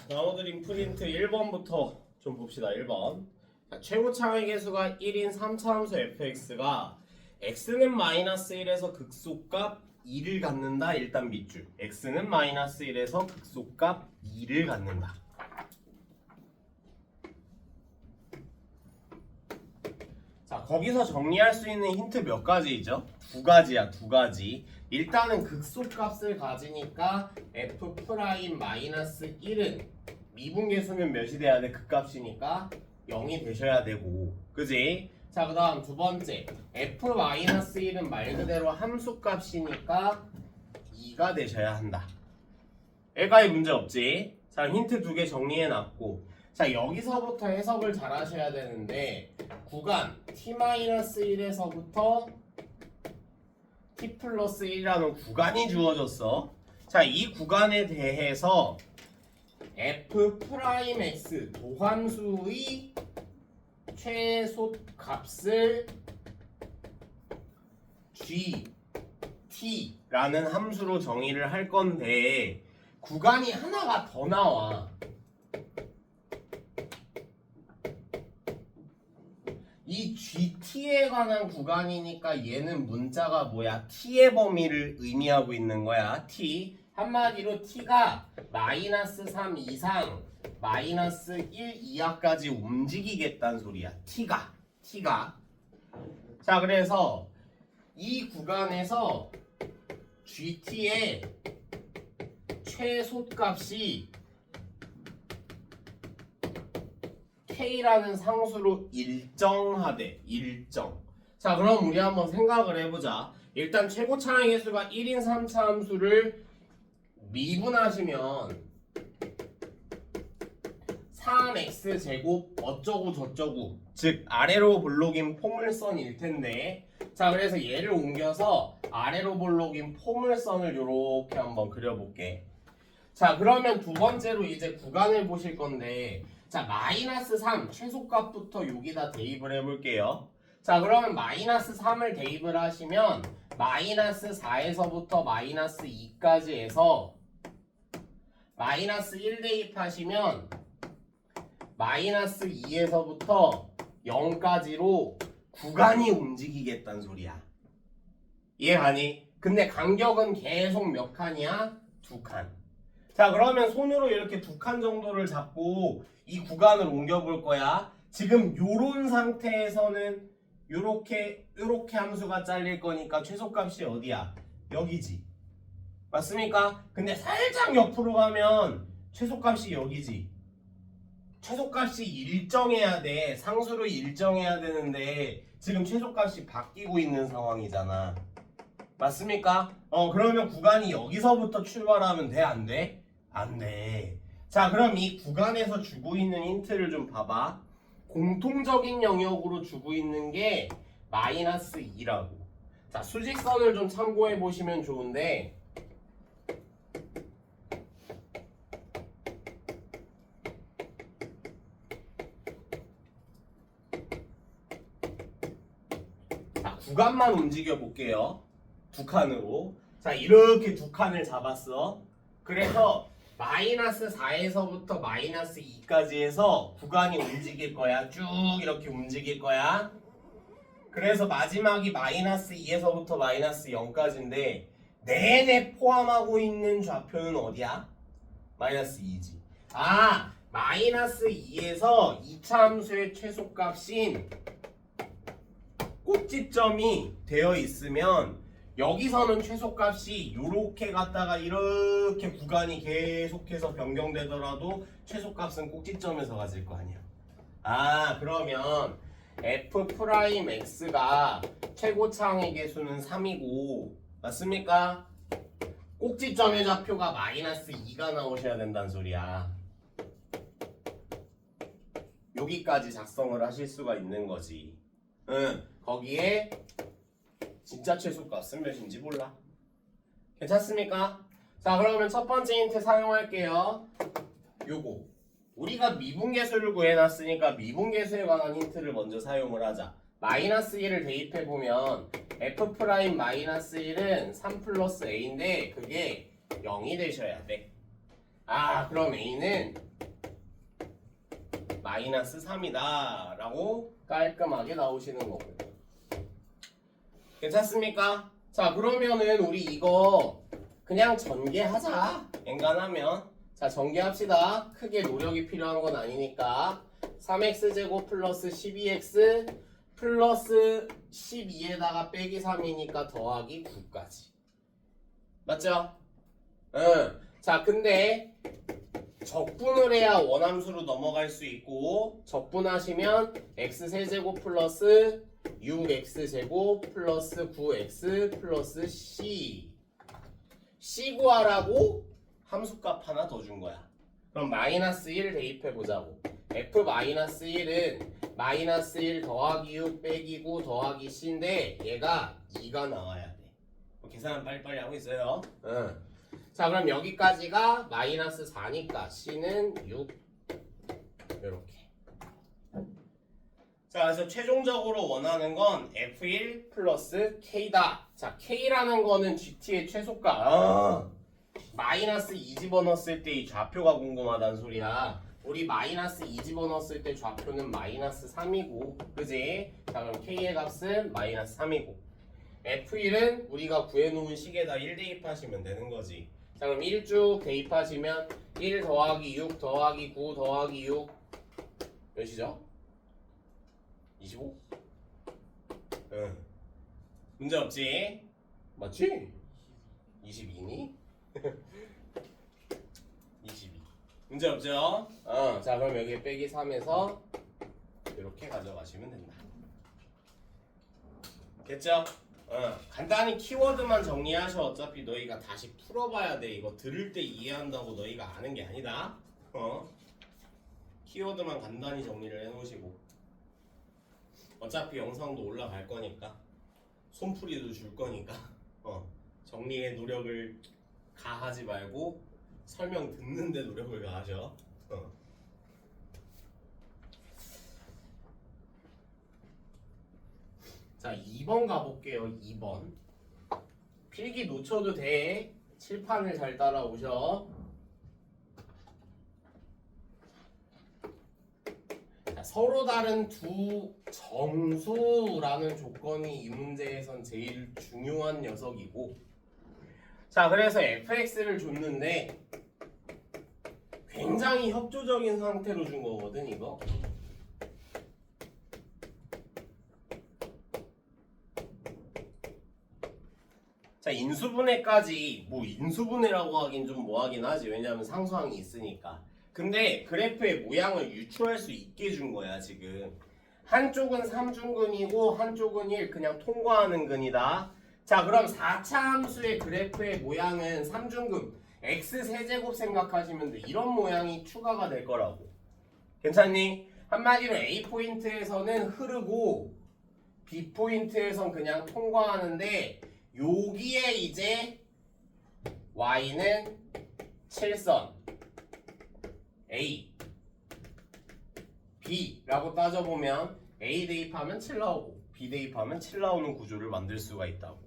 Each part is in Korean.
나눠드린 프린트 1번부터 좀 봅시다. 1번. 자, 최고 차의 개수가 1인 3차 함수 fx가 x는 마이너스 1에서 극소값 2를 갖는다. 일단 밑줄. x는 마이너스 1에서 극소값 2를 갖는다. 자, 거기서 정리할 수 있는 힌트 몇 가지이죠? 두 가지야, 두 가지. 일단은 극소값을 가지니까 f 프라임 마이너스 1은 미분계수면 몇이 돼야 돼? 극값이니까 0이 되셔야 되고, 그지? 자, 그 다음 두 번째, f 마이너스 1은 말 그대로 함수값이니까 2가 되셔야 한다. 여기까지 문제 없지? 자, 힌트 두 개 정리해놨고, 자, 여기서부터 해석을 잘 하셔야 되는데, 구간 t-1에서부터 t 플러스 1이라는 구간이 주어졌어. 자, 이 구간에 대해서 f 프라임 x 도함수의 최소값을 gt라는 함수로 정의를 할 건데, 구간이 하나가 더 나와. 이 GT에 관한 구간이니까 얘는 문자가 뭐야? T의 범위를 의미하고 있는 거야. T. 한마디로 T가 마이너스 3 이상 마이너스 1 이하까지 움직이겠다는 소리야. T가. 자, 그래서 이 구간에서 GT의 최소값이 K라는 상수로 일정하대. 일정. 자, 그럼 우리 한번 생각을 해보자. 일단 최고 차항의 개수가 1인 3차 함수를 미분하시면 3x제곱 어쩌고 저쩌고, 즉 아래로 볼록인 포물선일 텐데, 자, 그래서 얘를 옮겨서 아래로 볼록인 포물선을 이렇게 한번 그려볼게. 자, 그러면 두 번째로 이제 구간을 보실 건데, 자, 마이너스 3 최소값부터 여기다 대입을 해볼게요. 자, 그러면 마이너스 3을 대입을 하시면 마이너스 4에서부터 마이너스 2까지 해서 마이너스 1 대입하시면 마이너스 2에서부터 0까지로 구간이 움직이겠다는 소리야. 이해가니? 근데 간격은 계속 몇 칸이야? 2칸. 자, 그러면 손으로 이렇게 2칸 정도를 잡고 이 구간을 옮겨볼 거야. 지금 요런 상태에서는 요렇게 함수가 잘릴 거니까 최소값이 어디야? 여기지. 맞습니까? 근데 살짝 옆으로 가면 최소값이 여기지. 최소값이 일정해야 돼. 상수로 일정해야 되는데 지금 최소값이 바뀌고 있는 상황이잖아. 맞습니까? 그러면 구간이 여기서부터 출발하면 돼? 안 돼? 안 돼. 자, 그럼 이 구간에서 주고 있는 힌트를 좀 봐봐. 공통적인 영역으로 주고 있는 게 마이너스 2라고. 자, 수직선을 좀 참고해 보시면 좋은데, 자, 구간만 움직여 볼게요. 두 칸으로. 자, 이렇게 두 칸을 잡았어. 그래서 마이너스 4에서부터 마이너스 2까지 해서 구간이 움직일 거야. 쭉 이렇게 움직일 거야. 그래서 마지막이 마이너스 2에서부터 마이너스 0까지인데 내내 포함하고 있는 좌표는 어디야? 마이너스 2지. 아, 마이너스 2에서 2차 함수의 최소값인 꼭지점이 되어 있으면 여기서는 최소값이 요렇게 갔다가 이렇게 구간이 계속해서 변경되더라도 최소값은 꼭지점에서 가질 거 아니야. 아, 그러면 f 프라임 x가 최고차항의 개수는 3이고, 맞습니까? 꼭지점의 좌표가 마이너스 2가 나오셔야 된다는 소리야. 여기까지 작성을 하실 수가 있는 거지. 거기에 진짜 최소값은 몇인지 몰라. 괜찮습니까? 자, 그러면 첫 번째 힌트 사용할게요. 요거. 우리가 미분계수를 구해놨으니까 미분계수에 관한 힌트를 먼저 사용을 하자. 마이너스 1을 대입해보면 f 프라임 마이너스 1은 3 플러스 a인데 그게 0이 되셔야 돼. 아, 그럼 a는 마이너스 3이다 라고 깔끔하게 나오시는 거고. 괜찮습니까? 자, 그러면은 우리 이거 그냥 전개하자. 엔간하면. 자, 전개합시다. 크게 노력이 필요한 건 아니니까. 3x제곱 플러스 12x 플러스 12에다가 빼기 3이니까 더하기 9까지. 맞죠? 응. 자, 근데 적분을 해야 원함수로 넘어갈 수 있고, 적분하시면 x세제곱 플러스 6x제곱 플러스 9x 플러스 c 구하라고 함수값 하나 더 준 거야. 그럼 마이너스 1 대입해 보자고. f 마이너스 1은 마이너스 1 더하기 6 빼기 9 더하기 c인데 얘가 2가 나와야 돼. 계산 빨리빨리 하고 있어요. 응. 자, 그럼 여기까지가 마이너스 4니까 c는 6 이렇게. 자, 그래서 최종적으로 원하는 건 f1 플러스 k다. 자, k라는 거는 gt의 최소값. 마이너스 2 집어넣었을 때 이 좌표가 궁금하다는 소리야. 우리 마이너스 2 집어넣었을 때 좌표는 마이너스 3이고, 그지? 자, 그럼 k의 값은 마이너스 3이고, f1은 우리가 구해놓은 식에다 1 대입하시면 되는 거지. 자, 그럼 1쭉 대입하시면 1 더하기 6 더하기 9 더하기 6 몇이죠? 25? 응. 문제 없지? 맞지? 22니? 22. 문제 없죠? 자, 그럼 여기 빼기 3에서 이렇게 가져가시면 된다. 됐죠? 간단히 키워드만 정리하셔. 어차피 너희가 다시 풀어봐야 돼. 이거 들을 때 이해한다고 너희가 아는 게 아니다. 키워드만 간단히 정리를 해놓으시고, 어차피 영상도 올라갈 거니까, 손풀이도 줄 거니까, 정리에 노력을 가하지 말고 설명 듣는데 노력을 가하셔. 자, 2번 가볼게요. 2번. 필기 놓쳐도 돼. 칠판을 잘 따라오셔. 자, 서로 다른 두 정수라는 조건이 이 문제에선 제일 중요한 녀석이고, 자, 그래서 fx를 줬는데 굉장히 협조적인 상태로 준 거거든, 이거. 자, 인수분해까지, 뭐 인수분해라고 하긴 좀 뭐하긴 하지. 왜냐하면 상수항이 있으니까. 근데 그래프의 모양을 유추할 수 있게 준 거야, 지금. 한쪽은 3중근이고 한쪽은 1, 그냥 통과하는 근이다. 자, 그럼 4차 함수의 그래프의 모양은 3중근 x세제곱 생각하시면 돼. 이런 모양이 추가가 될 거라고. 괜찮니? 한마디로 A포인트에서는 흐르고 B포인트에선 그냥 통과하는데, 여기에 이제 y는 7선 A, B라고 따져보면 A 대입하면 7 나오고 B 대입하면 7 나오는 구조를 만들 수가 있다고.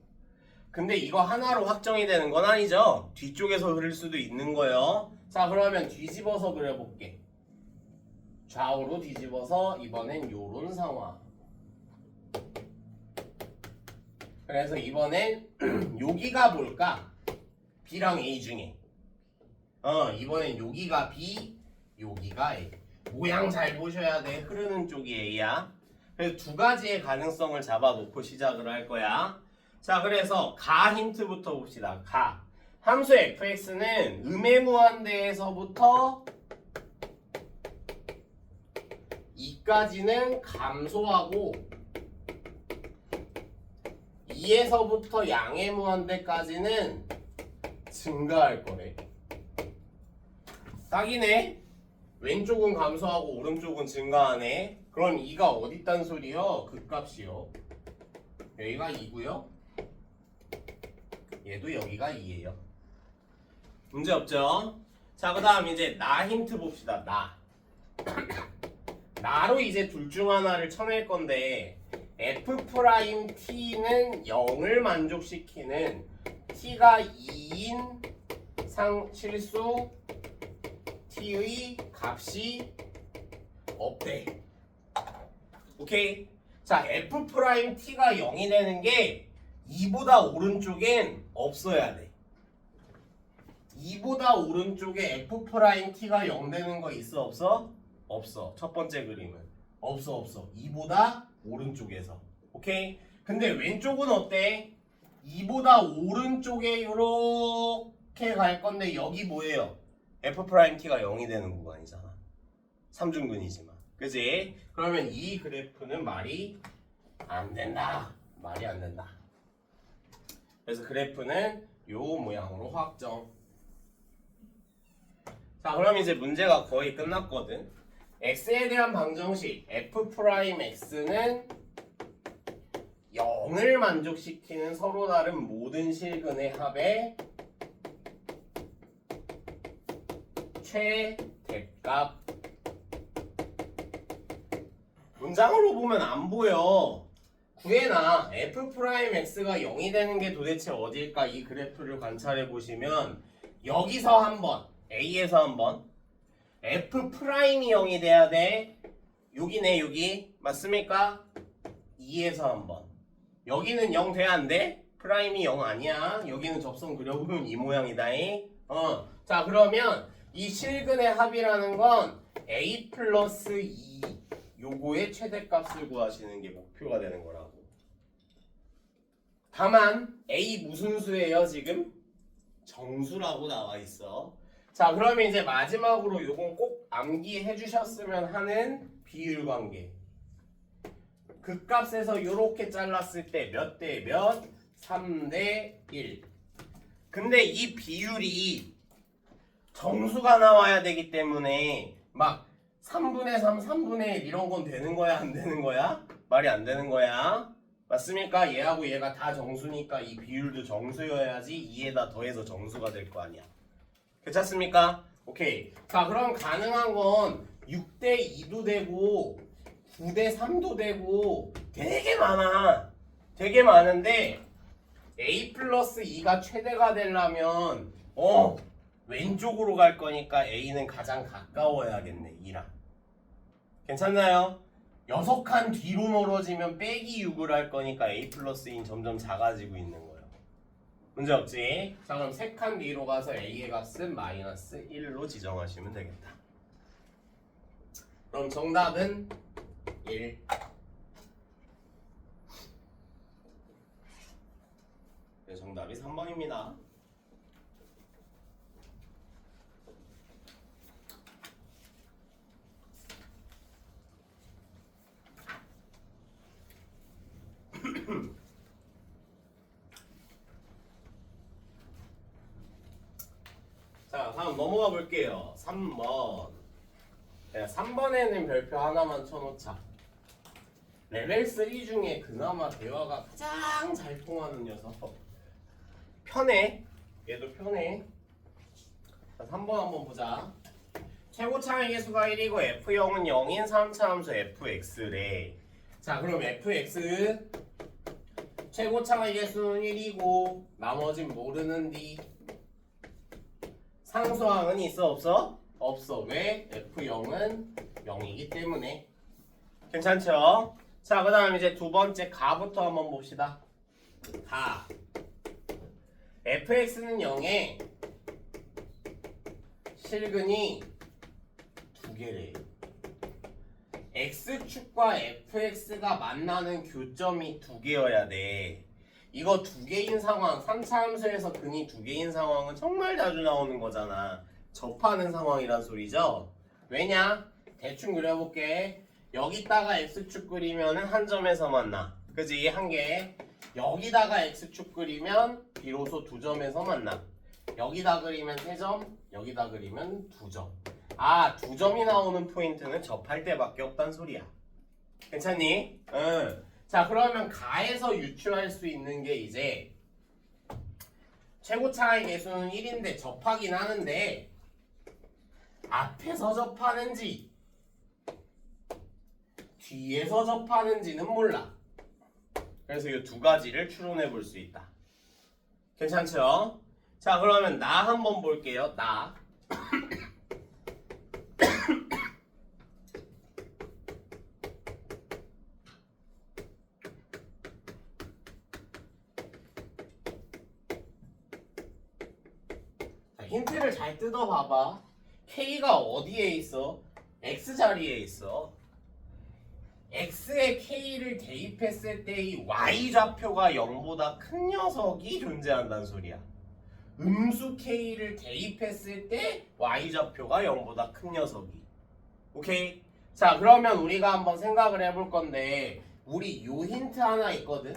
근데 이거 하나로 확정이 되는 건 아니죠. 뒤쪽에서 흐를 수도 있는 거예요. 자, 그러면 뒤집어서 그려볼게. 좌우로 뒤집어서 이번엔 요런 상황. 그래서 이번엔 여기가 뭘까? B랑 A 중에 이번엔 여기가 B, 여기가 A. 모양 잘 보셔야 돼. 흐르는 쪽이 A야. 그래서 두 가지의 가능성을 잡아놓고 시작을 할 거야. 자, 그래서 가 힌트부터 봅시다. 가. 함수 fx는 음의 무한대에서부터 2까지는 감소하고 2에서부터 양의 무한대까지는 증가할 거래. 딱이네. 왼쪽은 감소하고 오른쪽은 증가하네. 그럼 2가 어디 있단 소리요? 극값이요. 여기가 2고요. 얘도 여기가 2예요. 문제 없죠? 자, 그 다음 이제 나 힌트 봅시다. 나. 나로 이제 둘 중 하나를 쳐낼 건데, F'T는 0을 만족시키는 T가 2인 실수 T의 값이 없대. 오케이? 자, F'T가 0이 되는 게 2보다 오른쪽엔 없어야 돼. 2보다 오른쪽에 F'T가 0 되는 거 있어 없어? 없어. 첫 번째 그림은 없어. 2보다 오른쪽에서. 오케이? 근데 왼쪽은 어때? 2보다 오른쪽에 이렇게 갈 건데 여기 뭐예요? F'T가 0이 되는 구간이잖아. 삼중근이지만. 그지? 그러면 이 그래프는 말이 안 된다. 말이 안 된다. 그래서 그래프는 요 모양으로 확정. 자, 그럼 이제 문제가 거의 끝났거든. x에 대한 방정식 F'X는 0을 만족시키는 서로 다른 모든 실근의 합의 최대값. 문장으로 보면 안 보여. 구해놔. F'X가 0이 되는 게 도대체 어딜까? 이 그래프를 관찰해 보시면 여기서 한번 A에서 한번 F'이 0이 돼야 돼. 여기네 여기. 맞습니까? 2에서 한번. 여기는 0 돼야 안 돼? 프라임이 0 아니야. 여기는 접선 그려보면 이 모양이다잉. 자, 그러면 이 실근의 합이라는 건 A 플러스 2 요거의 최대값을 구하시는 게 목표가 되는 거라고. 다만 A 무슨 수예요 지금? 정수라고 나와 있어. 자, 그러면 이제 마지막으로 요건 꼭 암기해 주셨으면 하는 비율 관계. 극값에서 요렇게 잘랐을 때 몇 대 몇? 3대 1. 근데 이 비율이 정수가 나와야 되기 때문에 막 3분의 3, 3분의 1 이런 건 되는 거야? 안 되는 거야? 말이 안 되는 거야. 맞습니까? 얘하고 얘가 다 정수니까 이 비율도 정수여야지 2에다 더해서 정수가 될 거 아니야. 괜찮습니까? 오케이. 자, 그럼 가능한 건 6대 2도 되고 9대 3도 되고 되게 많아. 되게 많은데 A 플러스 2가 최대가 되려면 왼쪽으로 갈 거니까 A는 가장 가까워야겠네. 2랑. 괜찮나요? 6칸 뒤로 멀어지면 빼기 6을 할 거니까 A 플러스 2는 점점 작아지고 있는 거예요. 문제 없지? 자, 그럼 3칸 뒤로 가서 A의 값은 마이너스 1로 지정하시면 되겠다. 그럼 정답은 1. 네, 정답이 3번입니다. 자, 다음 넘어가 볼게요. 3번. 네, 3번에는 별표 하나만 쳐놓자. 레벨 3 중에 그나마 대화가 가장 잘 통하는 녀석. 편해. 얘도 편해. 자, 3번 한번 보자. 최고차의 개수가 1이고 F0은 0인 3차 함수 fx래. 자, 그럼 fx 최고차의 개수는 1이고 나머진 모르는디. 상수항은 있어 없어? 없어. 왜? F0은 0이기 때문에. 괜찮죠? 자, 그 다음 이제 두 번째 가부터 한번 봅시다. 가. fx는 0에 실근이 두 개래. x축과 fx가 만나는 교점이 두 개여야 돼. 이거 두 개인 상황, 3차 함수에서 근이 두 개인 상황은 정말 자주 나오는 거잖아. 접하는 상황이란 소리죠. 왜냐? 대충 그려볼게. 여기다가 x축 그리면은 한 점에서 만나. 그지? 한 개. 여기다가 x축 그리면 비로소 두 점에서 만나. 여기다 그리면 세 점, 여기다 그리면 두 점. 아, 두 점이 나오는 포인트는 접할 때밖에 없단 소리야. 괜찮니? 응. 자, 그러면 가에서 유추할 수 있는 게 이제 최고차의 개수는 1인데 접하긴 하는데 앞에서 접하는지 뒤에서 접하는지는 몰라. 그래서 이 두 가지를 추론해 볼 수 있다. 괜찮죠? 자, 그러면 나 한번 볼게요. 나. 힌트를 잘 뜯어봐봐. K가 어디에 있어? X 자리에 있어. X에 K를 대입했을 때 이 Y 좌표가 0보다 큰 녀석이 존재한다는 소리야. 음수 K를 대입했을 때 Y 좌표가 0보다 큰 녀석이. 오케이? 자, 그러면 우리가 한번 생각을 해볼 건데 우리 요 힌트 하나 있거든.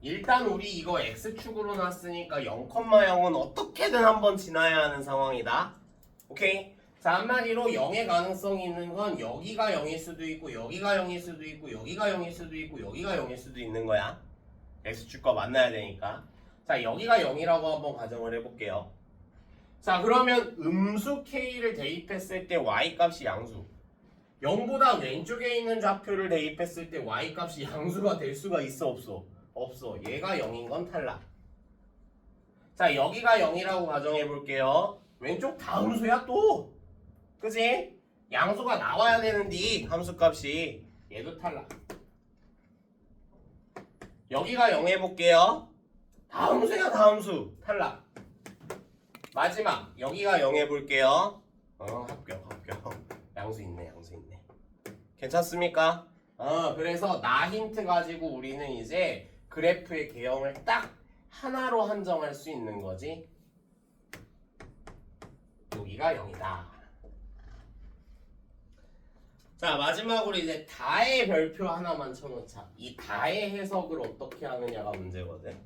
일단 우리 이거 X축으로 놨으니까 0,0은 어떻게든 한번 지나야 하는 상황이다. 오케이? 자, 한마디로 0의 가능성이 있는 건 여기가 0일 수도 있고 여기가 0일 수도 있고 여기가 0일 수도 있고 여기가 0일 수도 있는 거야. X축과 만나야 되니까. 자, 여기가 0이라고 한번 가정을 해볼게요. 자, 그러면 음수 K를 대입했을 때 Y값이 양수. 0보다 왼쪽에 있는 좌표를 대입했을 때 Y값이 양수가 될 수가 있어 없어? 없어. 얘가 0인 건 탈락. 자, 여기가 0이라고 가정해 볼게요. 왼쪽 다 음수야 또. 그지? 양수가 나와야 되는데 함수값이 얘도 탈락. 여기가 0 해볼게요. 다 음수야 다 음수. 탈락. 마지막 여기가 0 해볼게요. 합격. 양수 있네. 괜찮습니까? 그래서 나 힌트 가지고 우리는 이제 그래프의 개형을 딱 하나로 한정할 수 있는 거지. 여기가 0이다. 자, 마지막으로 이제 다의 별표 하나만 쳐놓자. 이 다의 해석을 어떻게 하느냐가 문제거든.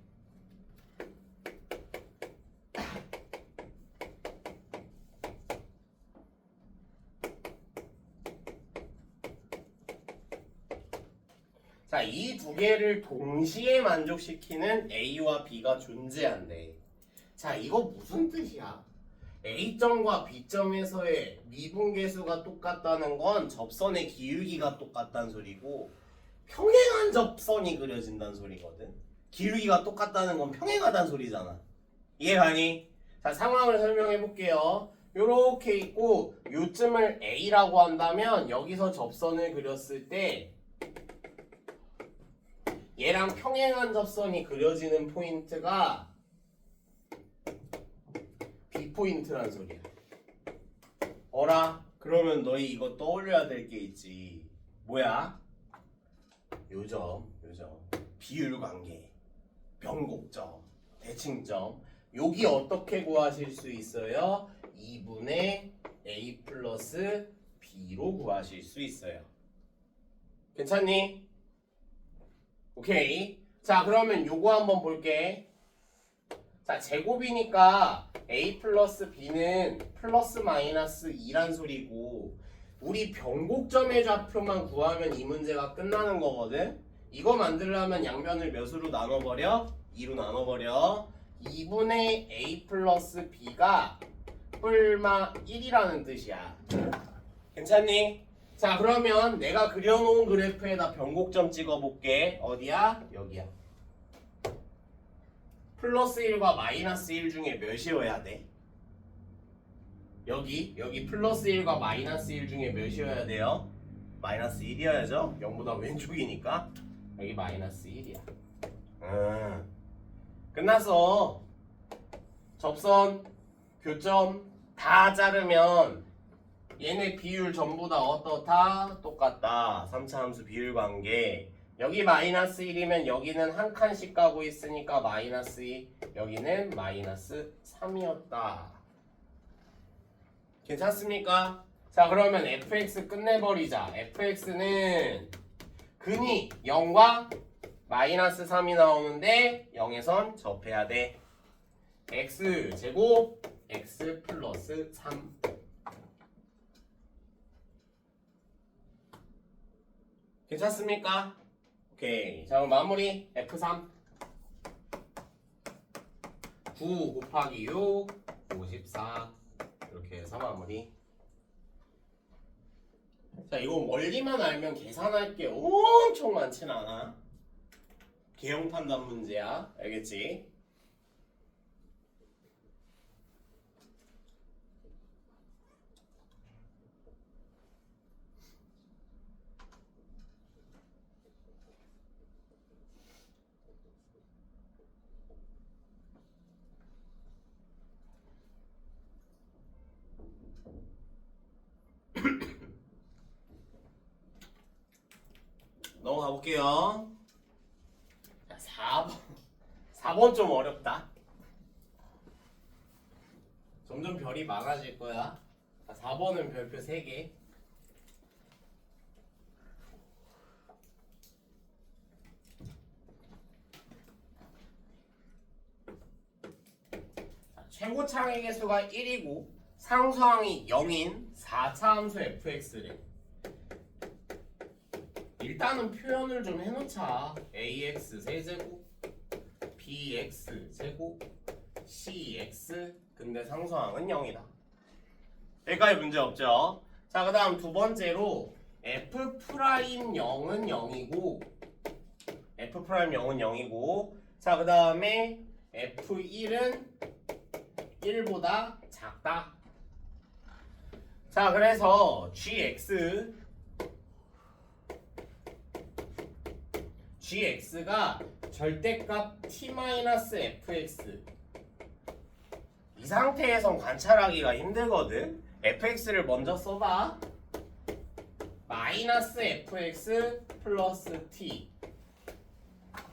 자, 이 두 개를 동시에 만족시키는 A와 B가 존재한대. 자, 이거 무슨 뜻이야? A점과 B점에서의 미분계수가 똑같다는 건 접선의 기울기가 똑같다는 소리고 평행한 접선이 그려진다는 소리거든. 기울기가 똑같다는 건 평행하다는 소리잖아. 이해가니? 자, 상황을 설명해 볼게요. 요렇게 있고 요점을 A라고 한다면 여기서 접선을 그렸을 때 얘랑 평행한 접선이 그려지는 포인트가 B포인트란 소리야. 어라? 그러면 너희 이거 떠올려야 될 게 있지. 뭐야? 요점, 비율관계, 변곡점, 대칭점. 여기 어떻게 구하실 수 있어요? 2분의 A 플러스 B로 구하실 수 있어요. 괜찮니? 오케이. 자, 그러면 요거 한번 볼게. 자, 제곱이니까 A 플러스 B는 플러스 마이너스 2란 소리고 우리 변곡점의 좌표만 구하면 이 문제가 끝나는 거거든. 이거 만들려면 양면을 몇으로 나눠버려? 2로 나눠버려. 2분의 A 플러스 B가 뿔마 1이라는 뜻이야. 괜찮니? 자, 그러면 내가 그려놓은 그래프에다 변곡점 찍어볼게. 어디야? 여기야. 플러스 1과 마이너스 1 중에 몇이어야 돼? 여기 플러스 1과 마이너스 1 중에 몇이어야 돼요? 마이너스 1이어야죠? 0보다 왼쪽이니까 여기 마이너스 1이야. 끝났어. 접선, 교점 다 자르면 얘네 비율 전부 다 어떻다? 똑같다. 3차 함수 비율 관계. 여기 마이너스 1이면 여기는 한 칸씩 가고 있으니까 마이너스 2, 여기는 마이너스 3이었다. 괜찮습니까? 자, 그러면 fx 끝내버리자. fx는 근이 0과 마이너스 3이 나오는데 0에선 접해야 돼. x제곱 x 플러스 3. 괜찮습니까? 오케이. 자, 그럼 마무리 F3 9 곱하기 6 54 이렇게 해서 마무리. 자, 이거 원리만 알면 계산할 게 엄청 많진 않아. 개형 판단 문제야. 알겠지? 넘어가 볼게요. 자, 4번. 4번 좀 어렵다. 점점 별이 많아질 거야. 자, 4번은 별표 3개. 최고차항의 개수가 1이고 상수항이 0인 4차 함수 fx래. 일단은 표현을 좀 해놓자. ax 세제곱 bx 제곱 cx 근데 상수항은 0이다. 여기까지 문제 없죠? 자, 그 다음 두 번째로 f 프라임 0은 0이고 f 프라임 0은 0이고 자, 그 다음에 f1은 1보다 작다. 자, 그래서 gx가 절대값 t-fx 이 상태에선 관찰하기가 힘들거든. fx를 먼저 써봐. 마이너스 fx 플러스 t.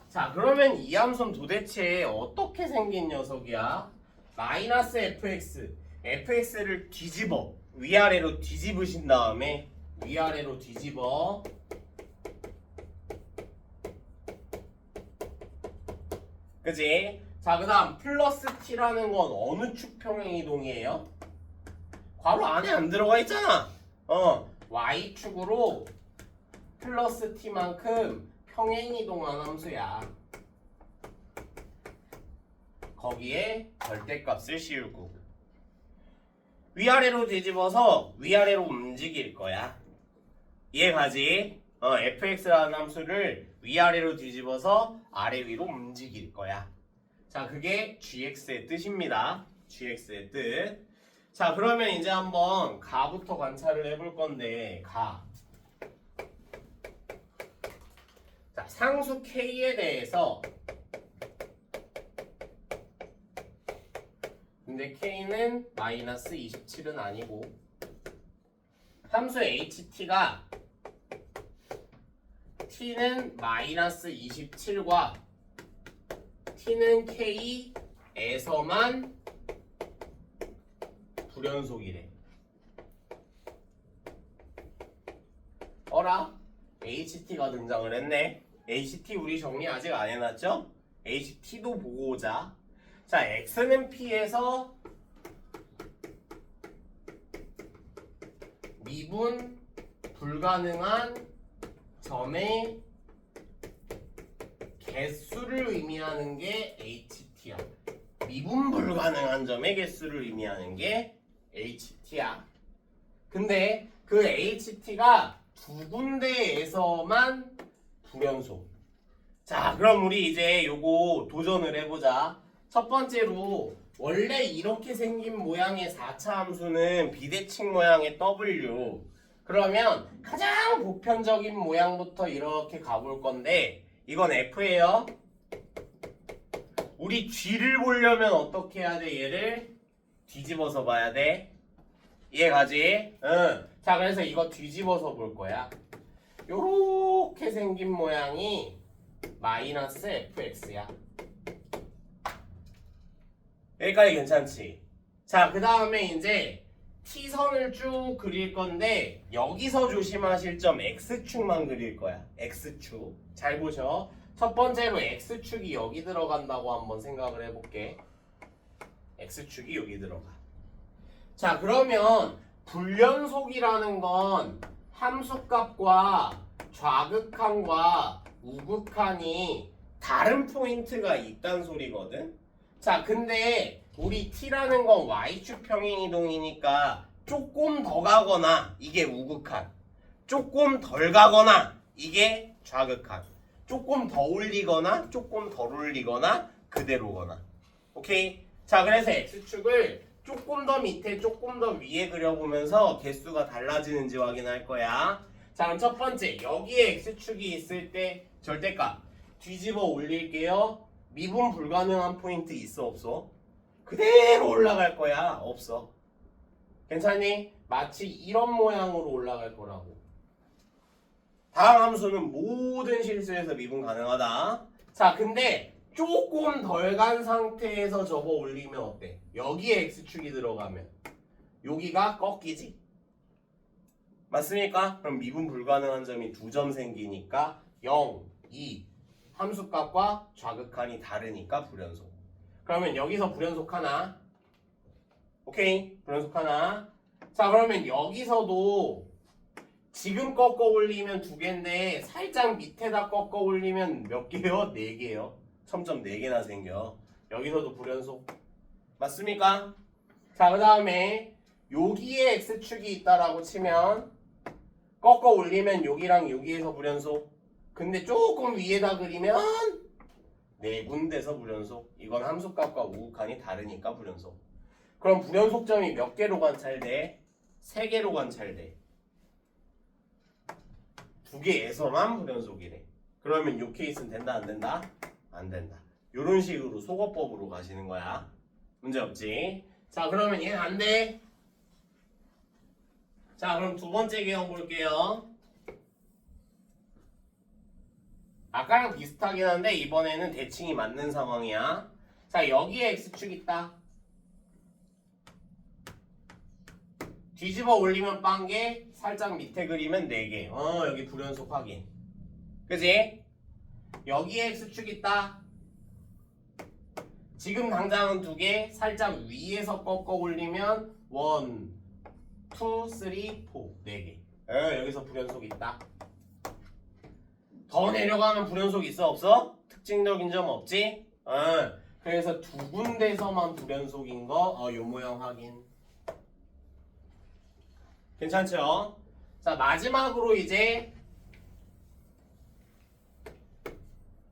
자, 그러면 이 함수는 도대체 어떻게 생긴 녀석이야? 마이너스 fx를 뒤집어 위아래로 뒤집으신 다음에 위아래로 뒤집어 그지? 자, 그 다음 플러스 t라는 건 어느 축 평행이동이에요? 괄호 안에 안 들어가 있잖아. y축으로 플러스 t만큼 평행이동한 함수야. 거기에 절대값을 씌울 거고 위아래로 뒤집어서 위아래로 움직일 거야. 이해가지? fx라는 함수를 위아래로 뒤집어서 아래 위로 움직일 거야. 자, 그게 gx의 뜻입니다. gx의 뜻. 자, 그러면 이제 한번 가부터 관찰을 해볼 건데 가. 자, 상수 k에 대해서 근데 k는 마이너스 27은 아니고 함수 ht가 t는 마이너스 27과 t는 k에서만 불연속이래. 어라? ht가 등장을 했네. ht 우리 정리 아직 안 해놨죠? ht도 보고 오자. 자, x는 p에서 미분 불가능한 점의 개수를 의미하는 게 ht야. 미분 불가능한 점의 개수를 의미하는 게 ht야. 근데 그 ht가 두 군데에서만 불연속. 자, 그럼 우리 이제 요거 도전을 해보자. 첫 번째로 원래 이렇게 생긴 모양의 4차 함수는 비대칭 모양의 w. 그러면 가장 보편적인 모양부터 이렇게 가볼 건데 이건 f예요. 우리 g를 보려면 어떻게 해야 돼? 얘를 뒤집어서 봐야 돼. 이해가지? 응. 자, 그래서 이거 뒤집어서 볼 거야. 요렇게 생긴 모양이 마이너스 fx야. 여기까지 괜찮지? 자, 그 다음에 이제 t선을 쭉 그릴 건데 여기서 조심하실 점 x축만 그릴 거야. x축. 잘 보셔. 첫 번째로 x축이 여기 들어간다고 한번 생각을 해볼게. x축이 여기 들어가. 자, 그러면 불연속이라는 건 함수값과 좌극한과 우극한이 다른 포인트가 있단 소리거든. 자, 근데 우리 t라는 건 y축 평행이동이니까 조금 더 가거나 이게 우극한, 조금 덜 가거나 이게 좌극한, 조금 더 올리거나 조금 덜 올리거나 그대로거나. 오케이? 자, 그래서 x축을 조금 더 밑에 조금 더 위에 그려보면서 개수가 달라지는지 확인할 거야. 자, 그럼 첫 번째 여기에 x축이 있을 때 절대값 뒤집어 올릴게요. 미분 불가능한 포인트 있어 없어? 그대로 올라갈 거야. 없어. 괜찮니? 마치 이런 모양으로 올라갈 거라고. 다음 함수는 모든 실수에서 미분 가능하다. 자, 근데 조금 덜 간 상태에서 접어 올리면 어때? 여기에 x축이 들어가면 여기가 꺾이지. 맞습니까? 그럼 미분 불가능한 점이 2점 생기니까 0, 2 함수값과 좌극한이 다르니까 불연속. 그러면 여기서 불연속 하나. 오케이? 불연속 하나. 자, 그러면 여기서도 지금 꺾어 올리면 2개인데 살짝 밑에다 꺾어 올리면 몇 개요? 4개요. 첨점 4개나 생겨. 여기서도 불연속. 맞습니까? 자, 그 다음에 여기에 x축이 있다라고 치면 꺾어 올리면 여기랑 여기에서 불연속. 근데 조금 위에다 그리면 4군데서 불연속. 이건 함수값과 우극한이 다르니까 불연속. 그럼 불연속점이 몇 개로 관찰돼? 3개로 관찰돼. 2개에서만 불연속이래. 그러면 이 케이스는 된다 안 된다? 안 된다. 이런 식으로 속어법으로 가시는 거야. 문제 없지? 자, 그러면 얘는 안 돼. 자, 그럼 두 번째 개형 볼게요. 아까랑 비슷하긴 한데 이번에는 대칭이 맞는 상황이야. 자, 여기에 x축 있다. 뒤집어 올리면 빵개, 살짝 밑에 그리면 4개. 여기 불연속 확인. 그지? 여기에 x축 있다. 지금 당장은 2개, 살짝 위에서 꺾어 올리면 1, 2, 3, 4, 4개. 여기서 불연속 있다. 더 내려가면 불연속 있어 없어? 특징적인 점 없지? 그래서 2군데서만 불연속인 거 요 모양 확인. 괜찮죠? 자, 마지막으로 이제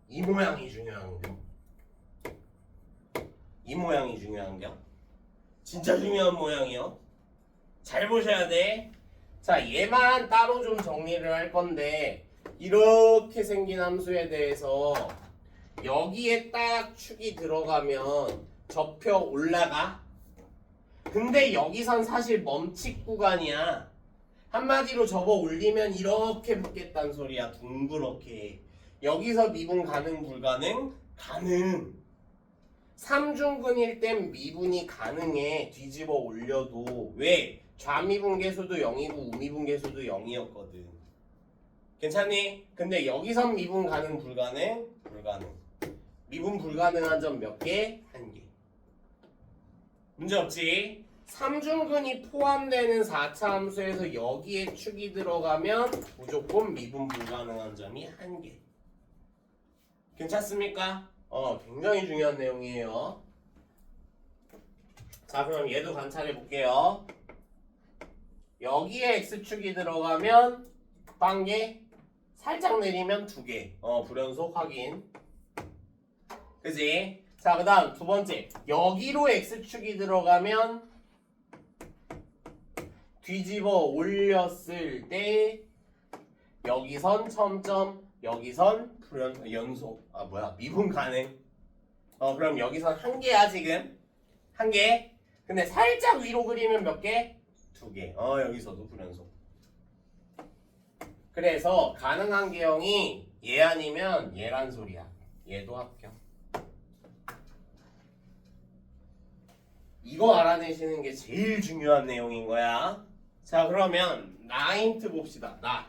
이 모양이 중요한겨. 이 모양이 중요한겨. 진짜 중요한 모양이요. 잘 보셔야 돼. 자, 얘만 따로 좀 정리를 할 건데 이렇게 생긴 함수에 대해서 여기에 딱 축이 들어가면 접혀 올라가. 근데 여기선 사실 멈칫 구간이야. 한마디로 접어 올리면 이렇게 붙겠다는 소리야. 둥그렇게. 여기서 미분 가능 불가능? 가능. 삼중근일 땐 미분이 가능해. 뒤집어 올려도. 왜? 좌미분계수도 0이고 우미분계수도 0이었거든. 괜찮니? 근데 여기선 미분 가능 불가능? 불가능. 미분 불가능한 점 몇 개? 1개. 문제 없지? 삼중근이 포함되는 4차 함수에서 여기에 축이 들어가면 무조건 미분 불가능한 점이 1개. 괜찮습니까? 굉장히 중요한 내용이에요. 자, 그럼 얘도 관찰해 볼게요. 여기에 x축이 들어가면 빵개, 살짝 내리면 2개. 불연속 확인. 그지? 자, 그 다음 두 번째. 여기로 x축이 들어가면 뒤집어 올렸을 때 여기선 첨점, 여기선 연속. 미분 가능. 그럼 여기선 1개야 지금. 1개. 근데 살짝 위로 그리면 몇 개? 2개. 여기서도 불연속. 그래서 가능한 개형이 얘 아니면 얘란 소리야. 얘도 합격. 이거 알아내시는 게 제일 중요한 내용인 거야. 자, 그러면 나인트 봅시다. 나.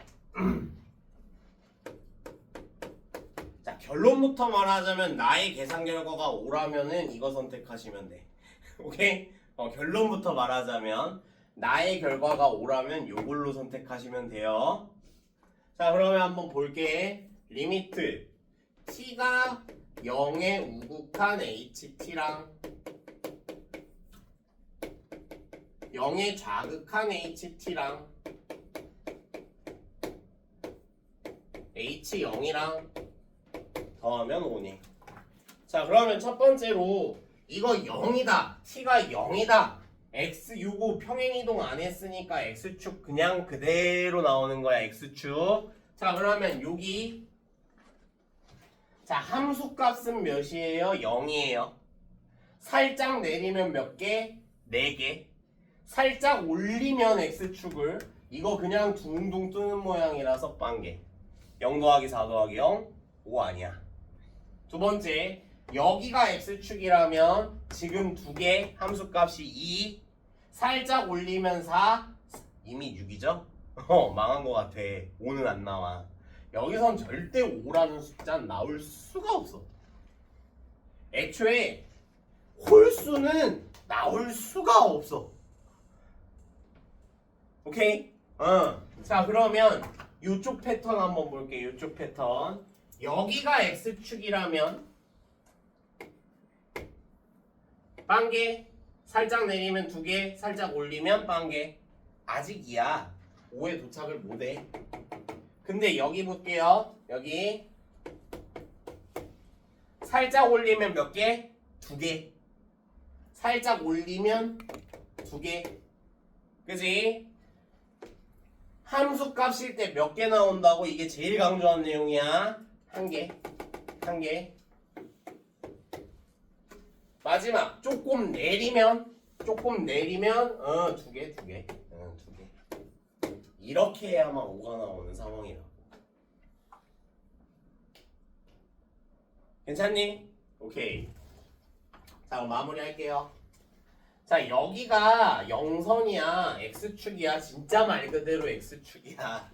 자, 결론부터 말하자면 나의 계산 결과가 오라면은 이거 선택하시면 돼. 오케이? 결론부터 말하자면 나의 결과가 오라면 요걸로 선택하시면 돼요. 자, 그러면 한번 볼게. 리미트 t가 0에 우극한 ht랑 0에 좌극한 ht랑 h0이랑 더하면 5니. 자, 그러면 첫 번째로 이거 0이다. t가 0이다. x6고 평행이동 안 했으니까 x축 그냥 그대로 나오는 거야. x축. 자, 그러면 여기 자, 함수값은 몇이에요? 0이에요. 살짝 내리면 몇 개? 4개. 살짝 올리면 x축을 이거 그냥 둥둥 뜨는 모양이라서 빵개. 0 더하기 4 더하기 0 5 아니야. 두 번째, 여기가 x축이라면 지금 두 개 함수값이 2 살짝 올리면 4 이미 6이죠? 망한 것 같아. 5는 안 나와. 여기선 절대 5라는 숫자는 나올 수가 없어. 애초에 홀수는 나올 수가 없어. 오케이? 자, 그러면 이쪽 패턴 한번 볼게요. 이쪽 패턴. 여기가 x축이라면 빵개 살짝 내리면 2개, 살짝 올리면 빵개. 아직 2야. 5에 도착을 못해. 근데 여기 볼게요. 여기 살짝 올리면 몇 개? 2개. 살짝 올리면 2개. 그지? 함수 값일 때 몇 개 나온다고? 이게 제일 강조한 내용이야. 1개. 1개. 마지막 조금 내리면 2개, 2개. 2개. 이렇게 해야만 5가 나오는 상황이라고. 괜찮니? 오케이. 자, 그럼 마무리할게요. 자, 여기가 0선이야. x축이야. 진짜 말 그대로 x축이야.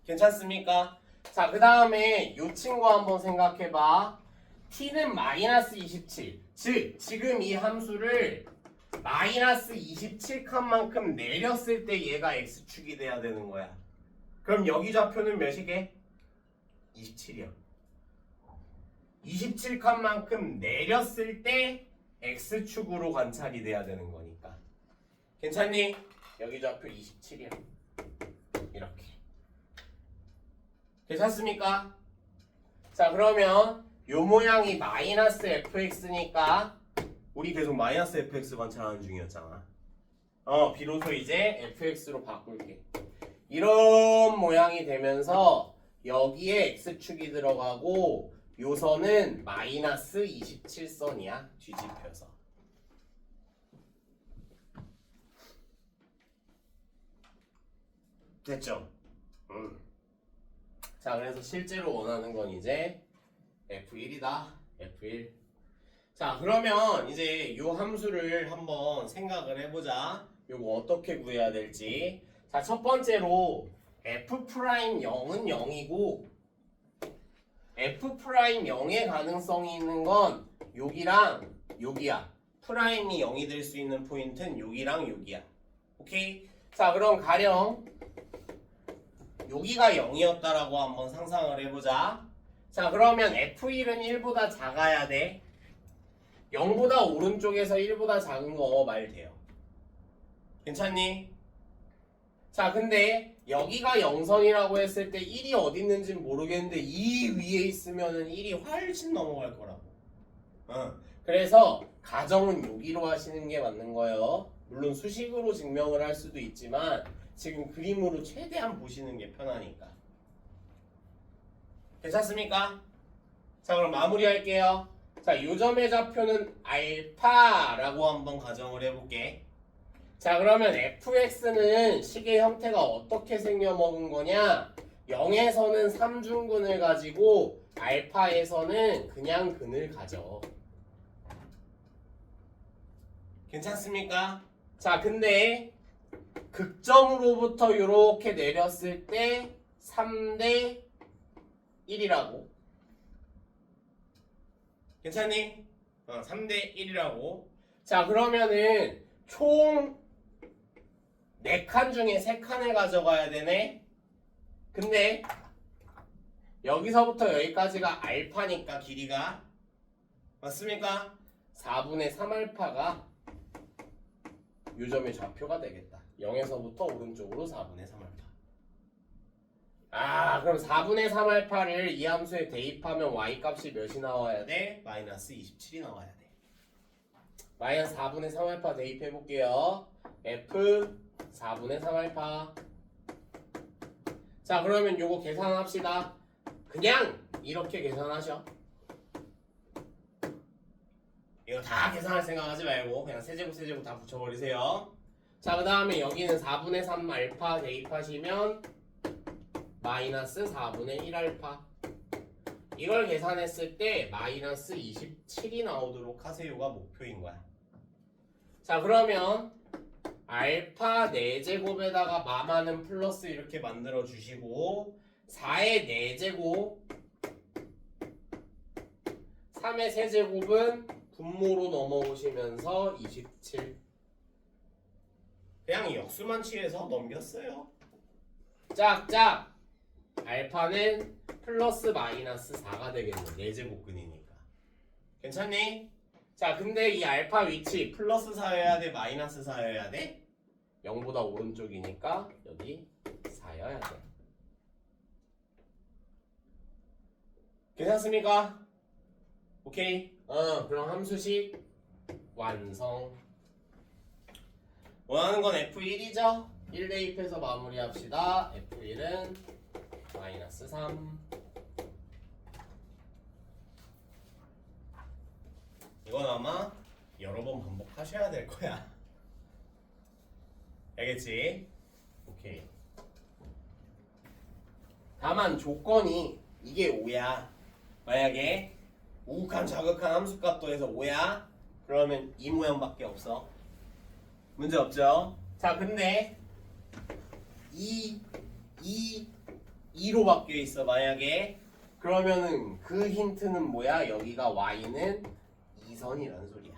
괜찮습니까? 자, 그 다음에 이 친구 한번 생각해봐. t는 마이너스 27. 즉, 지금 이 함수를 마이너스 27 칸만큼 내렸을 때 얘가 x축이 돼야 되는 거야. 그럼 여기 좌표는 몇이게? 27이야. 27 칸만큼 내렸을 때 x축으로 관찰이 돼야 되는 거니까. 괜찮니? 여기 좌표 27이야. 이렇게. 괜찮습니까? 자, 그러면 요 모양이 마이너스 fx니까 우리 계속 마이너스 fx 관찰하는 중이었잖아. 비로소 이제 fx로 바꿀게. 이런 모양이 되면서 여기에 x축이 들어가고 요선은 마이너스 27선이야. 뒤집혀서. 됐죠? 자, 그래서 실제로 원하는 건 이제 F1이다. F1. 자, 그러면 이제 요 함수를 한번 생각을 해보자. 요거 어떻게 구해야 될지. 자, 첫 번째로 F'0은 0이고 F'0의 가능성이 있는 건 여기랑 여기야. 프라임이 0이 될 수 있는 포인트는 여기랑 여기야. 오케이? 자, 그럼 가령 여기가 0이었다라고 한번 상상을 해보자. 자, 그러면 F1은 1보다 작아야 돼. 0보다 오른쪽에서 1보다 작은 거 말 돼요. 괜찮니? 자, 근데 여기가 0선이라고 했을 때 1이 어디 있는지 모르겠는데 이 위에 있으면은 1이 훨씬 넘어갈 거라고. 그래서 가정은 여기로 하시는 게 맞는 거예요. 물론 수식으로 증명을 할 수도 있지만 지금 그림으로 최대한 보시는 게 편하니까. 괜찮습니까? 자, 그럼 마무리할게요. 자, 요 점의 좌표는 알파라고 한번 가정을 해볼게. 자, 그러면 fx는 식의 형태가 어떻게 생겨먹은 거냐? 0에서는 3중근을 가지고 알파에서는 그냥 근을 가져. 괜찮습니까? 자, 근데 극점으로부터 이렇게 내렸을 때 3대 1이라고. 괜찮니? 3대 1이라고. 자, 그러면은 총 4칸 중에 3칸을 가져가야 되네. 근데 여기서부터 여기까지가 알파니까 길이가 맞습니까? 4분의 3알파가 요 점의 좌표가 되겠다. 0에서부터 오른쪽으로 4분의 3알파. 그럼 4분의 3알파를 이 함수에 대입하면 y값이 몇이 나와야 돼? 마이너스 27이 나와야 돼. 마이너스 4분의 3알파 대입해 볼게요. f 4분의 3알파. 자, 그러면 요거 계산합시다. 그냥 이렇게 계산하셔. 이거 다 계산할 생각하지 말고 그냥 세제곱 다 붙여버리세요. 자, 그 다음에 여기는 4분의 3알파 대입하시면 마이너스 4분의 1알파. 이걸 계산했을 때 마이너스 27이 나오도록 하세요가 목표인 거야. 자, 그러면 알파 4제곱에다가 마마는 플러스 이렇게 만들어 주시고 4의 4제곱 3의 세제곱은 분모로 넘어오시면서 27. 그냥 역수만 취해서 넘겼어요. 짝짝. 알파는 플러스 마이너스 4가 되겠네. 4제곱근이니까. 괜찮니? 자, 근데 이 알파 위치 플러스 4여야 돼? 마이너스 4여야 돼? 0보다 오른쪽이니까 여기 4여야 돼. 괜찮습니까? 오케이. 그럼 함수식 완성. 원하는 건 F1이죠? 1 대입해서 마무리합시다. F1은 마이너스 3. 이건 아마 여러 번 반복하셔야 될 거야. 알겠지? 오케이. 다만 조건이 이게 5야. 만약에 우극한 자극한 함수값도 해서 5야. 그러면 이 모양밖에 없어. 문제 없죠? 자, 근데 2로 바뀌어 있어. 만약에 그러면은 그 힌트는 뭐야? 여기가 y는 2선이라는 소리야.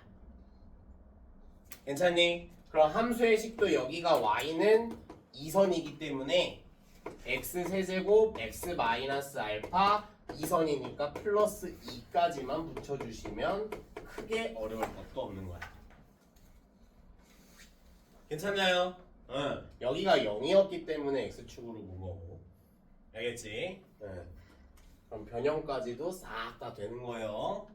괜찮니? 그럼 함수의 식도 여기가 y는 2선이기 때문에 x 세제곱 x 마이너스 알파 2선이니까 플러스 2까지만 붙여주시면 크게 어려울 것도 없는 거야. 괜찮나요? 여기가 0이었기 때문에 x축으로 무거워. 알겠지? 그럼 변형까지도 싹 다 되는 거예요.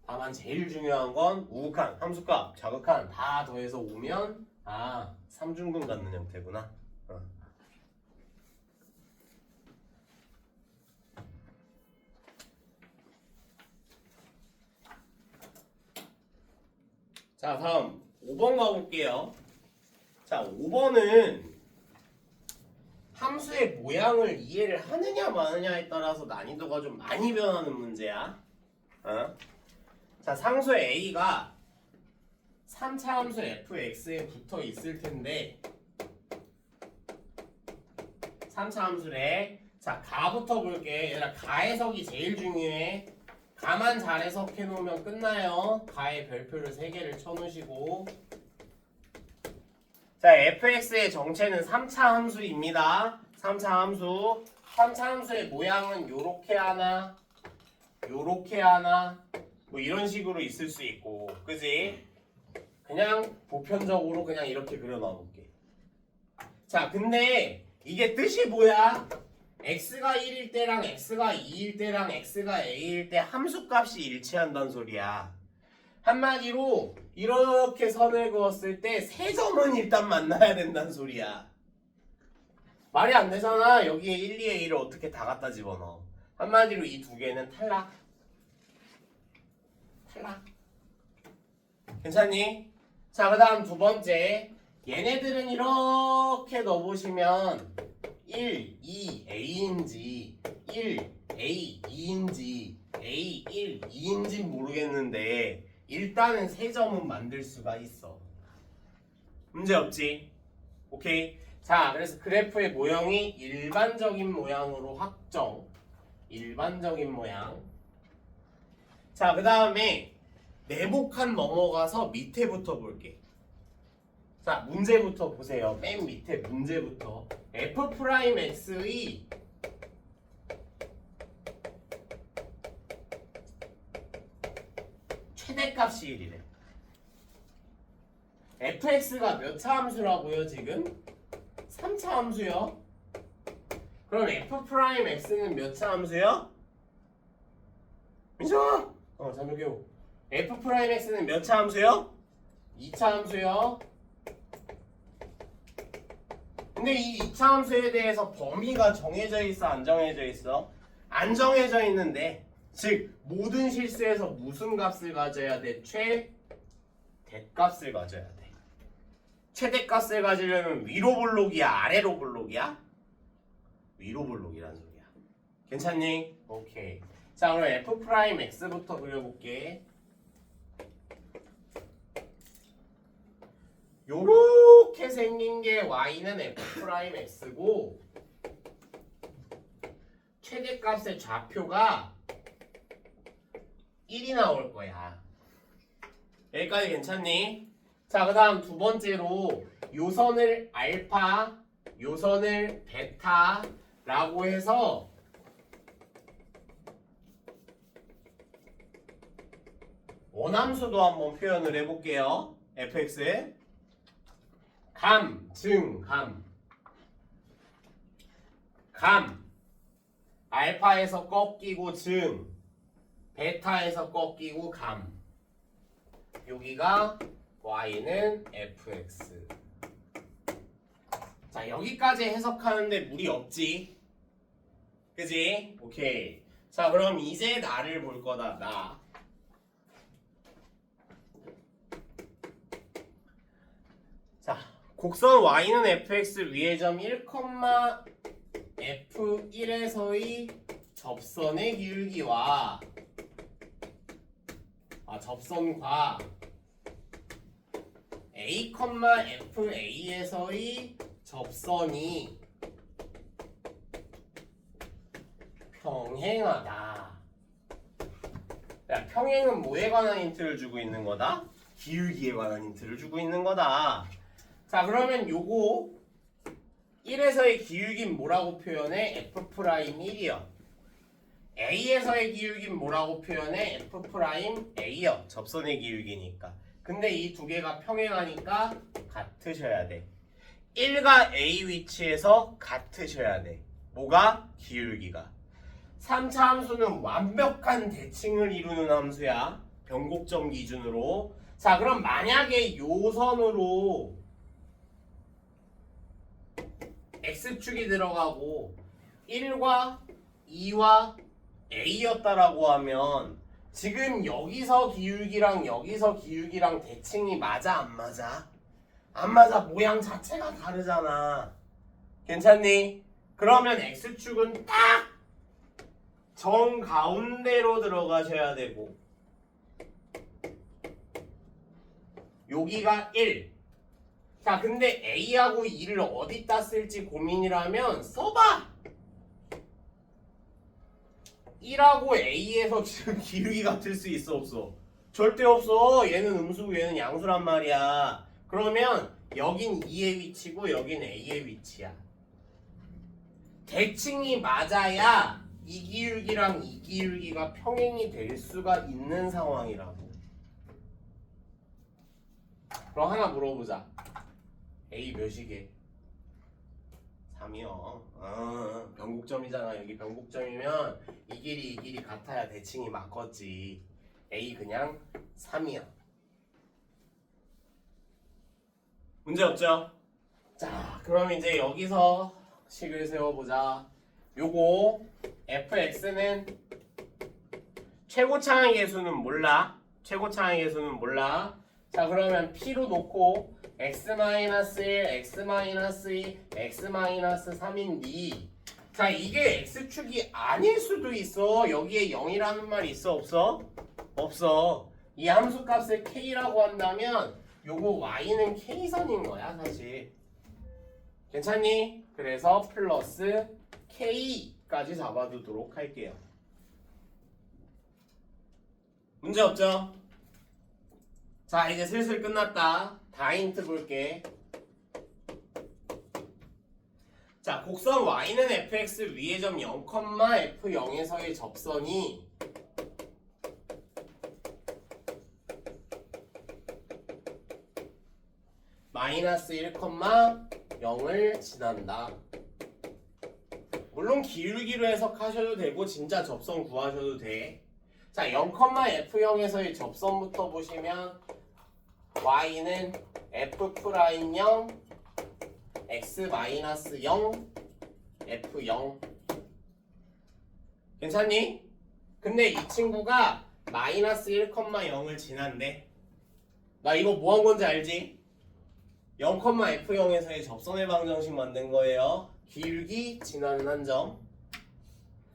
다만 제일 중요한 건 우극한, 함수값, 자극한 다 더해서 오면 3중근 갖는 형태구나. 자, 다음 5번 가볼게요. 자, 5번은 함수의 모양을 이해를 하느냐 마느냐에 따라서 난이도가 좀 많이 변하는 문제야. 자, 상수의 a가 3차 함수 fx에 붙어 있을 텐데 3차 함수래. 자, 가부터 볼게. 얘들아, 가 해석이 제일 중요해. 가만 잘 해석해 놓으면 끝나요. 가의 별표를 3개를 쳐놓으시고. 자, fx의 정체는 3차 함수입니다. 3차 함수. 3차 함수의 모양은 요렇게 하나, 요렇게 하나, 뭐 이런 식으로 있을 수 있고, 그지? 그냥 보편적으로 그냥 이렇게 그려놔 볼게. 자, 근데 이게 뜻이 뭐야? x가 1일 때랑 x가 2일 때랑 x가 a일 때 함수값이 일치한다는 소리야. 한마디로 이렇게 선을 그었을 때 세 점은 일단 만나야 된다는 소리야. 말이 안 되잖아. 여기에 1, 2에 1을 어떻게 다 갖다 집어넣어. 한마디로 이 두 개는 탈락. 탈락. 괜찮니? 자, 그 다음 두 번째. 얘네들은 이렇게 넣어보시면 1, 2, A인지 1, A, 2인지 A, 1, 2인지 모르겠는데 일단은 세 점은 만들 수가 있어. 문제 없지? 오케이? 자, 그래서 그래프의 모형이 일반적인 모양으로 확정. 일반적인 모양. 자, 그 다음에 내복한 넘어가서 밑에부터 볼게. 자, 문제부터 보세요. 맨 밑에 문제부터. f'x의 최대값이 1이래. fx가 몇 차 함수라고요, 지금? 3차 함수요. 그럼 f'x는 몇 차 함수요? 민정아! 잠깐만요. f'x는 몇 차 함수요? 2차 함수요. 근데 이 2차 함수에 대해서 범위가 정해져 있어, 안 정해져 있어? 안 정해져 있는데, 즉 모든 실수에서 무슨 값을 가져야 돼? 최대값을 가져야 돼. 최대값을 가지려면 위로 볼록이야, 아래로 볼록이야? 위로 볼록이란 소리야. 괜찮니? 오케이. 자, 그럼 f 프라임 x부터 그려볼게. 요렇게 생긴 게 y는 f 프라임 x고 최대값의 좌표가 1이 나올 거야. 여기까지 괜찮니? 자, 그 다음 두 번째로 요선을 알파, 요선을 베타라고 해서 원함수도 한번 표현을 해볼게요. fx 감, 증, 감 알파에서 꺾이고 증, 베타에서 꺾이고 감. 여기가 y는 fx. 자, 여기까지 해석하는데 무리 없지? 그지? 오케이. 자, 그럼 이제 나를 볼 거다. 나. 자, 곡선 y는 fx 위의 점 1, f1에서의 접선의 기울기와 접선과 a, fa에서의 접선이 평행하다. 야, 평행은 뭐에 관한 힌트를 주고 있는 거다? 기울기에 관한 힌트를 주고 있는 거다. 자, 그러면 요거 1에서의 기울기는 뭐라고 표현해? f'1이요. a에서의 기울기는 뭐라고 표현해? f'A요. 접선의 기울기니까. 근데 이 두 개가 평행하니까 같으셔야 돼. 1과 a 위치에서 같으셔야 돼. 뭐가? 기울기가. 3차 함수는 완벽한 대칭을 이루는 함수야. 변곡점 기준으로. 자, 그럼 만약에 요 선으로 x축이 들어가고 1과 2와 a였다라고 하면 지금 여기서 기울기랑 여기서 기울기랑 대칭이 맞아 안 맞아? 안 맞아. 모양 자체가 다르잖아. 괜찮니? 그러면 x축은 딱 정가운데로 들어가셔야 되고 여기가 1. 자, 근데 a하고 2를 어디다 쓸지 고민이라면 써봐. 1하고 a에서 지금 기울기 같을 수 있어 없어? 절대 없어. 얘는 음수고 얘는 양수란 말이야. 그러면 여긴 2의 위치고 여긴 a의 위치야. 대칭이 맞아야 이 기울기랑 이 기울기가 평행이 될 수가 있는 상황이라고. 그럼 하나 물어보자. a 몇이게? 3이요. 변곡점이잖아. 여기 변곡점이면 이 길이 같아야 대칭이 맞겠지. a 그냥 3이야. 문제 없죠? 자, 그럼 이제 여기서 식을 세워보자. 요거 fx는 최고차항의 개수는 몰라. 최고차항의 개수는 몰라. 자, 그러면 p로 놓고 x-1, x-2, x-3인데 자, 이게 x축이 아닐 수도 있어. 여기에 0이라는 말이 있어 없어? 없어. 이 함수값을 k라고 한다면 요거 y는 k선인 거야 사실. 괜찮니? 그래서 플러스 k까지 잡아두도록 할게요. 문제 없죠? 자, 이제 슬슬 끝났다. 다 힌트 볼게. 자, 곡선 y는 fx 위의 점 0, f0에서의 접선이 마이너스 1, 0을 지난다. 물론 기울기로 해석하셔도 되고 진짜 접선 구하셔도 돼. 자, 0, f0에서의 접선부터 보시면 y는 f'0 x-0 f0 괜찮니? 근데 이 친구가 마이너스 1, 0을 지난대. 나 이거 뭐 한 건지 알지? 0, f0에서의 접선의 방정식 만든 거예요. 기울기 지나는 한 점.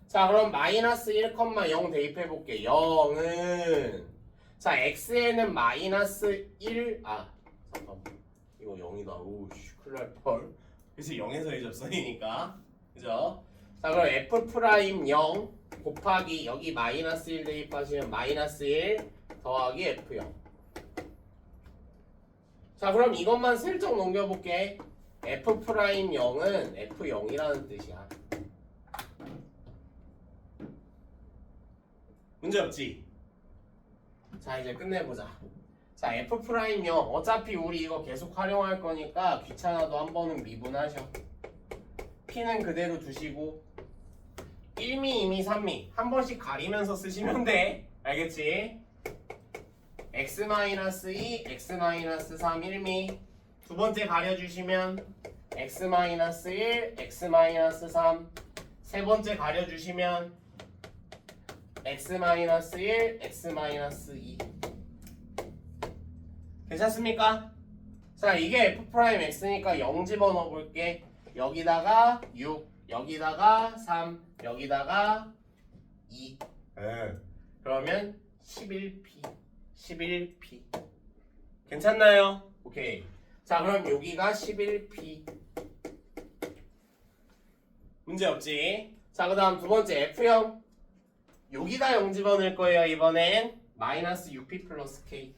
자, 그럼 마이너스 1,0 대입해볼게. 0은 자, x에는 마이너스 1 잠깐만 이거 0이다. 오씨 큰일 날 뻔. 그래서 0에서의 접선이니까 그죠? 자, 그럼 f 프라임 0 곱하기 여기 마이너스 1 대입하시면 마이너스 1 더하기 f0. 자, 그럼 이것만 슬쩍 넘겨볼게. f 프라임 0은 f0이라는 뜻이야. 문제 없지? 자, 이제 끝내보자. 자, f 프라임 0 어차피 우리 이거 계속 활용할 거니까 귀찮아도 한 번은 미분하셔. p는 그대로 두시고 1미, 2미, 3미 한 번씩 가리면서 쓰시면 돼. 알겠지? x-2, x-3 1미 두 번째 가려주시면 x-1, x-3 세 번째 가려주시면 x-1, x-2 괜찮습니까? 자, 이게 f'x니까 0 집어넣어 볼게. 여기다가 6, 여기다가 3, 여기다가 2 그러면 11p 괜찮나요? 오케이. 자, 그럼 여기가 11p 문제 없지? 자, 그 다음 두 번째 f0 여기다 0 집어넣을 거예요. 이번엔 마이너스 6p 플러스 k.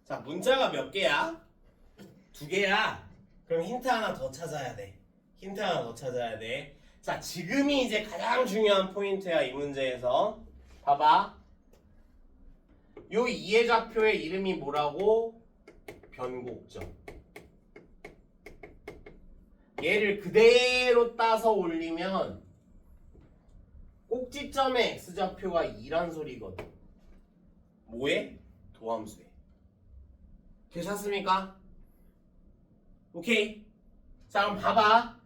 자, 문자가 몇 개야? 두 개야. 그럼 힌트 하나 더 찾아야 돼. 힌트 하나 더 찾아야 돼. 자, 지금이 이제 가장 중요한 포인트야. 이 문제에서 봐봐. 요 이해좌표의 이름이 뭐라고? 변곡점. 얘를 그대로 따서 올리면 꼭지점의 x좌표가 2란 소리거든. 뭐에? 도함수에. 괜찮습니까? 오케이. 자, 그럼 봐봐.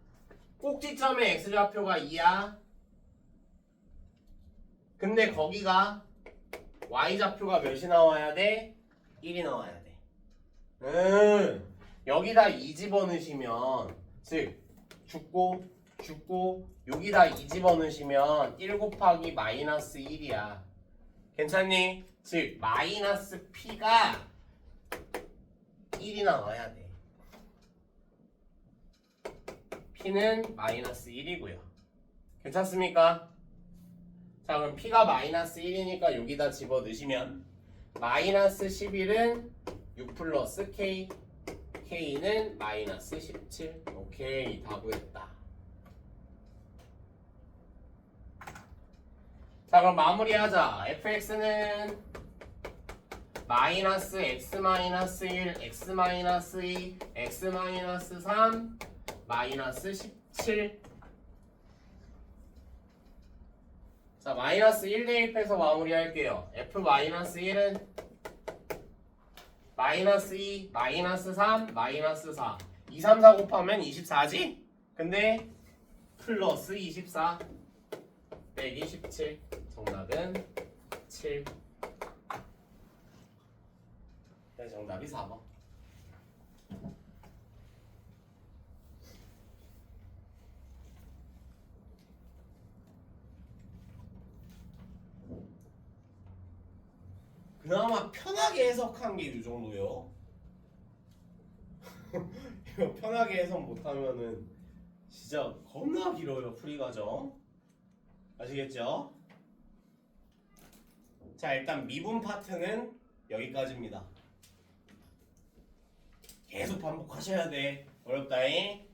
꼭지점의 x좌표가 2야. 근데 거기가 y좌표가 몇이 나와야 돼? 1이 나와야 돼. 여기다 2 집어넣으시면 즉 죽고 여기다 2 집어넣으시면 1 곱하기 마이너스 1이야. 괜찮니? 즉 마이너스 p가 1이 나와야 돼. p는 마이너스 1이고요. 괜찮습니까? 자, 그럼 p가 마이너스 1이니까 여기다 집어넣으시면 마이너스 11은 6 플러스 k, k는 마이너스 17. 오케이, 다 구했다. 자, 그럼 마무리하자. fx는 마이너스 x 마이너스 1, x 마이너스 2, x 마이너스 3, 마이너스 17. 자, 마이너스 1 대입해서 마무리할게요. f 마이너스 1은 마이너스 2, 마이너스 3, 마이너스 4. 2, 3, 4 곱하면 24지? 근데 플러스 24 빼기 17. 정답은 7. 네, 정답이 4번. 그나마 편하게 해석한 게 이 정도요. 이거 편하게 해석 못하면은 진짜 겁나 길어요, 풀이 과정. 아시겠죠? 자, 일단 미분 파트는 여기까지입니다. 계속 반복하셔야 돼. 어렵다잉.